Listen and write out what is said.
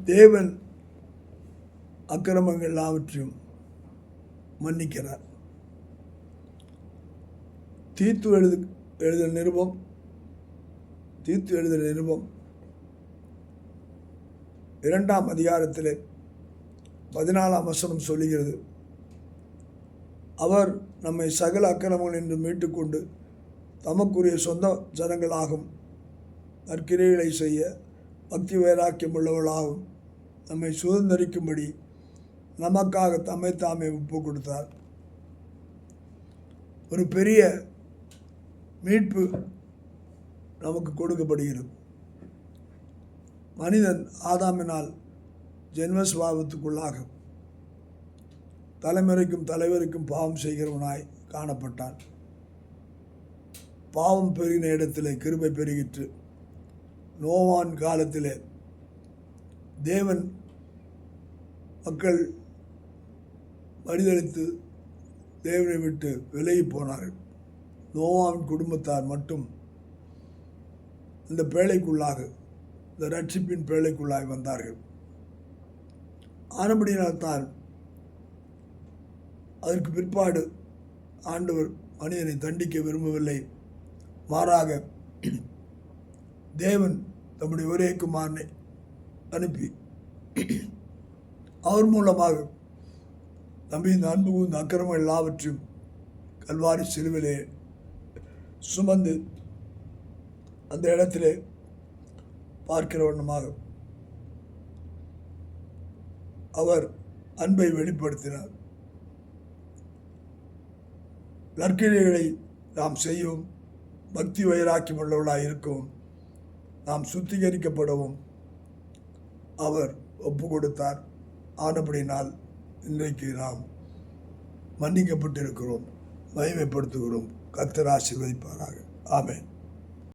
தேவன் அக்கிரமங்கள் எல்லாவற்றையும் மன்னிக்கிறார். தீத்து எழுத நிருபம் 2ஆம் அதிகாரத்தில் 14ஆம் வசனம் சொல்லுகிறது, அவர் நம்மை சகல அக்கிரமங்கள் என்று மீட்டுக்கொண்டு தமக்குரிய சொந்த ஜனங்களாகும் நற்கிரைகளை செய்ய பக்தி வைராக்கியம் உள்ளவர்களாகவும் நம்மை சுதந்திரிக்கும்படி நமக்காக தம்மை தாமே ஒப்பு கொடுத்தார். ஒரு பெரிய மீட்பு நமக்கு கொடுக்கப்படுகிறது. மனிதன் ஆதாமினால் ஜென்மஸ்வாபத்துக்குள்ளாக தலைவருக்கும் பாவம் செய்கிறவனாய் காணப்பட்டான். பாவம் பெருகின இடத்திலே கிருபை பெருகிற்று. நோவான் காலத்திலே தேவன் மக்கள் மறுதலித்து தேவனை விட்டு விலகி போனார்கள். நோவாவின் குடும்பத்தார் மட்டும் இந்த பேழைக்குள்ளாக, இந்த ரட்சிப்பின் பேழைக்குள்ளாக வந்தார்கள். ஆனபடியினால்தான் அதற்கு பிற்பாடு ஆண்டவர் மனிதனை தண்டிக்க விரும்பவில்லை. மாறாக தேவன் தம்முடைய ஒரே குமாரனை அனுப்பி அவர் மூலமாக நம்பி இந்த அன்பு இந்த அக்கிரமங்கள் எல்லாவற்றையும் கல்வாரி சிலுவிலே சுமந்து அந்த இடத்திலே பார்க்கிற வண்ணமாக அவர் அன்பை வெளிப்படுத்தினார். நற்கிரைகளை நாம் செய்யவும் பக்தி வைராக்கியம் உள்ளவர்களாக இருக்கவும் நாம் சுத்திகரிக்கப்படவும் அவர் ஒப்பு கொடுத்தார். ஆனபடினால் இன்றைக்கு நாம் மன்னிக்கப்பட்டிருக்கிறோம், மகிமைப்படுத்துகிறோம். கர்த்தர் ஆசீர்வதிப்பாராக. ஆமென்.